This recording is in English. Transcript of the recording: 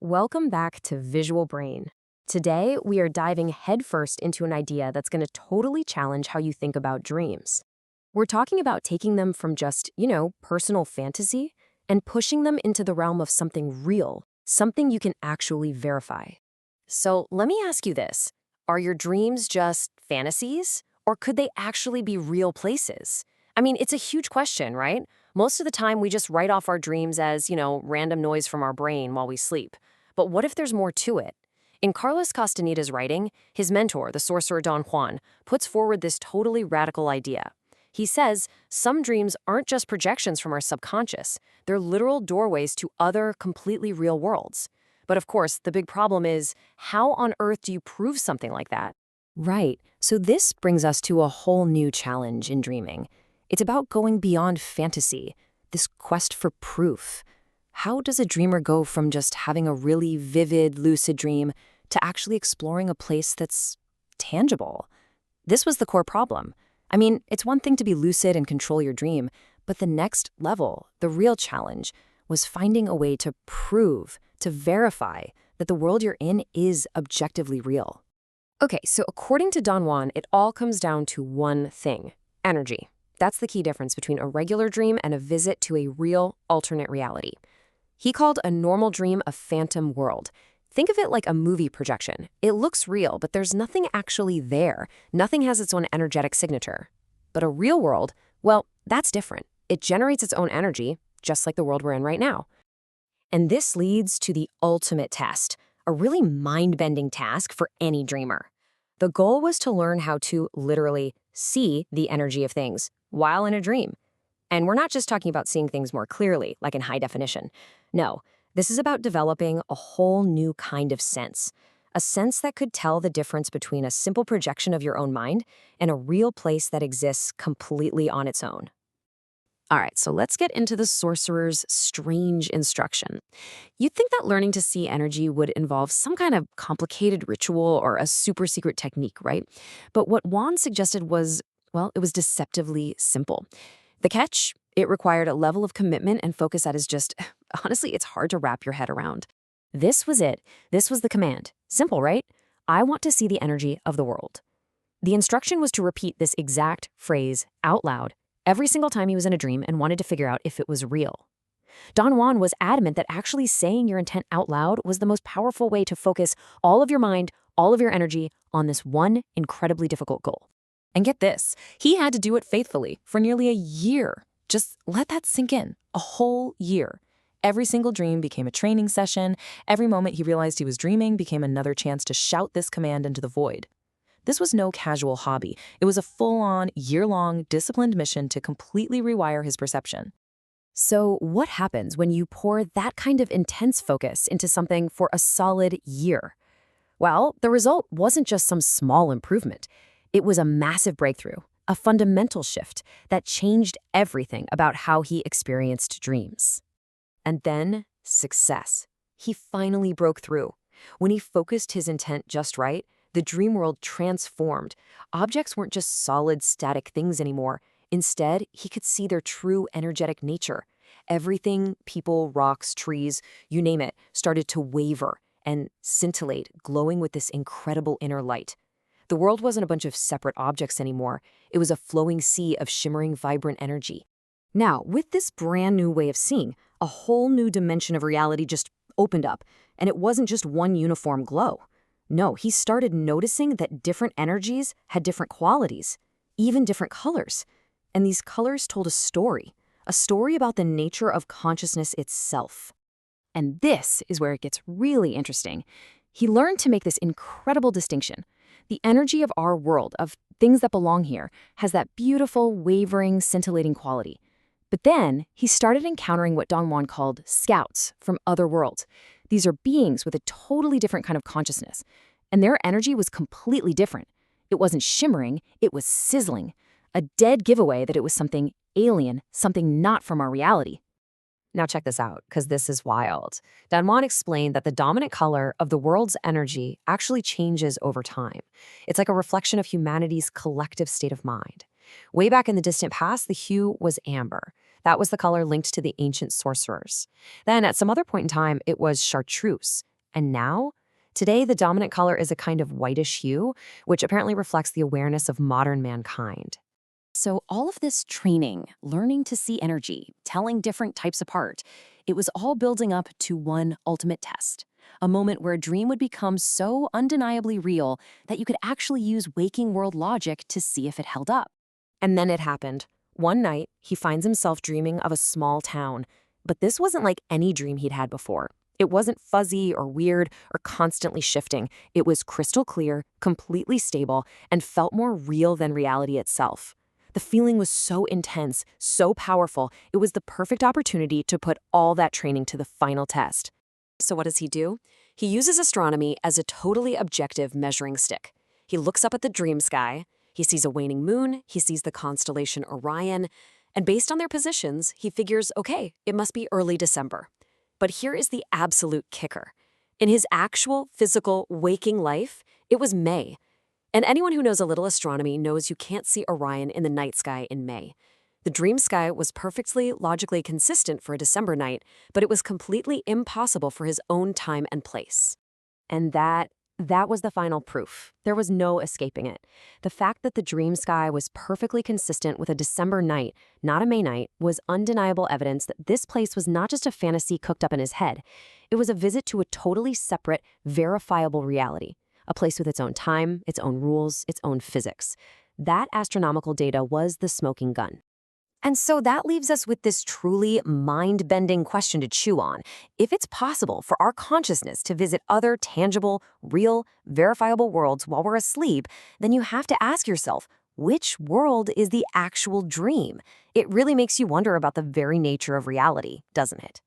Welcome back to Visual Brain. Today, we are diving headfirst into an idea that's going to totally challenge how you think about dreams. We're talking about taking them from just, personal fantasy and pushing them into the realm of something real, something you can actually verify. So let me ask you this. Are your dreams just fantasies? Or could they actually be real places? I mean, it's a huge question, right? Most of the time, we just write off our dreams as, random noise from our brain while we sleep. But what if there's more to it? In Carlos Castaneda's writing, his mentor, the sorcerer Don Juan, puts forward this totally radical idea. He says some dreams aren't just projections from our subconscious, they're literal doorways to other, completely real worlds. But of course, the big problem is, how on earth do you prove something like that? Right, so this brings us to a whole new challenge in dreaming. It's about going beyond fantasy, this quest for proof. How does a dreamer go from just having a really vivid, lucid dream to actually exploring a place that's tangible? This was the core problem. I mean, it's one thing to be lucid and control your dream, but the next level, the real challenge, was finding a way to prove, to verify that the world you're in is objectively real. Okay, so according to Don Juan, it all comes down to one thing: energy. That's the key difference between a regular dream and a visit to a real, alternate reality. He called a normal dream a phantom world. Think of it like a movie projection. It looks real, but there's nothing actually there. Nothing has its own energetic signature. But a real world, well, that's different. It generates its own energy, just like the world we're in right now. And this leads to the ultimate test, a really mind-bending task for any dreamer. The goal was to learn how to literally see the energy of things while in a dream. And we're not just talking about seeing things more clearly, like in high definition. No, this is about developing a whole new kind of sense, a sense that could tell the difference between a simple projection of your own mind and a real place that exists completely on its own. All right, so let's get into the sorcerer's strange instruction. You'd think that learning to see energy would involve some kind of complicated ritual or a super secret technique, right? But what Juan suggested was, well, it was deceptively simple. The catch? It required a level of commitment and focus that is just, honestly, it's hard to wrap your head around. This was it. This was the command. Simple, right? I want to see the energy of the world. The instruction was to repeat this exact phrase out loud every single time he was in a dream and wanted to figure out if it was real. Don Juan was adamant that actually saying your intent out loud was the most powerful way to focus all of your mind, all of your energy on this one incredibly difficult goal. And get this, he had to do it faithfully for nearly a year. Just let that sink in. A whole year. Every single dream became a training session. Every moment he realized he was dreaming became another chance to shout this command into the void. This was no casual hobby. It was a full-on, year-long, disciplined mission to completely rewire his perception. So what happens when you pour that kind of intense focus into something for a solid year? Well, the result wasn't just some small improvement. It was a massive breakthrough, a fundamental shift that changed everything about how he experienced dreams. And then, success. He finally broke through. When he focused his intent just right, the dream world transformed. Objects weren't just solid, static things anymore. Instead, he could see their true energetic nature. Everything, people, rocks, trees, you name it, started to waver and scintillate, glowing with this incredible inner light. The world wasn't a bunch of separate objects anymore. It was a flowing sea of shimmering, vibrant energy. Now, with this brand new way of seeing, a whole new dimension of reality just opened up, and it wasn't just one uniform glow. No, he started noticing that different energies had different qualities, even different colors. And these colors told a story about the nature of consciousness itself. And this is where it gets really interesting. He learned to make this incredible distinction. The energy of our world, of things that belong here, has that beautiful, wavering, scintillating quality. But then he started encountering what Don Juan called scouts from other worlds. These are beings with a totally different kind of consciousness, and their energy was completely different. It wasn't shimmering, it was sizzling, a dead giveaway that it was something alien, something not from our reality. Now check this out, because this is wild. Don Juan explained that the dominant color of the world's energy actually changes over time. It's like a reflection of humanity's collective state of mind. Way back in the distant past, the hue was amber. That was the color linked to the ancient sorcerers. Then, at some other point in time, it was chartreuse. And now, today, the dominant color is a kind of whitish hue, which apparently reflects the awareness of modern mankind. So all of this training, learning to see energy, telling different types apart, it was all building up to one ultimate test. A moment where a dream would become so undeniably real that you could actually use waking world logic to see if it held up. And then it happened. One night, he finds himself dreaming of a small town. But this wasn't like any dream he'd had before. It wasn't fuzzy or weird or constantly shifting. It was crystal clear, completely stable, and felt more real than reality itself. The feeling was so intense, so powerful, it was the perfect opportunity to put all that training to the final test. So what does he do? He uses astronomy as a totally objective measuring stick. He looks up at the dream sky, he sees a waning moon, he sees the constellation Orion, and based on their positions, he figures, okay, it must be early December. But here is the absolute kicker. In his actual, physical, waking life, it was May. And anyone who knows a little astronomy knows you can't see Orion in the night sky in May. The dream sky was perfectly logically consistent for a December night, but it was completely impossible for his own time and place. And that was the final proof. There was no escaping it. The fact that the dream sky was perfectly consistent with a December night, not a May night, was undeniable evidence that this place was not just a fantasy cooked up in his head. It was a visit to a totally separate, verifiable reality. A place with its own time, its own rules, its own physics. That astronomical data was the smoking gun. And so that leaves us with this truly mind-bending question to chew on. If it's possible for our consciousness to visit other tangible, real, verifiable worlds while we're asleep, then you have to ask yourself, which world is the actual dream? It really makes you wonder about the very nature of reality, doesn't it?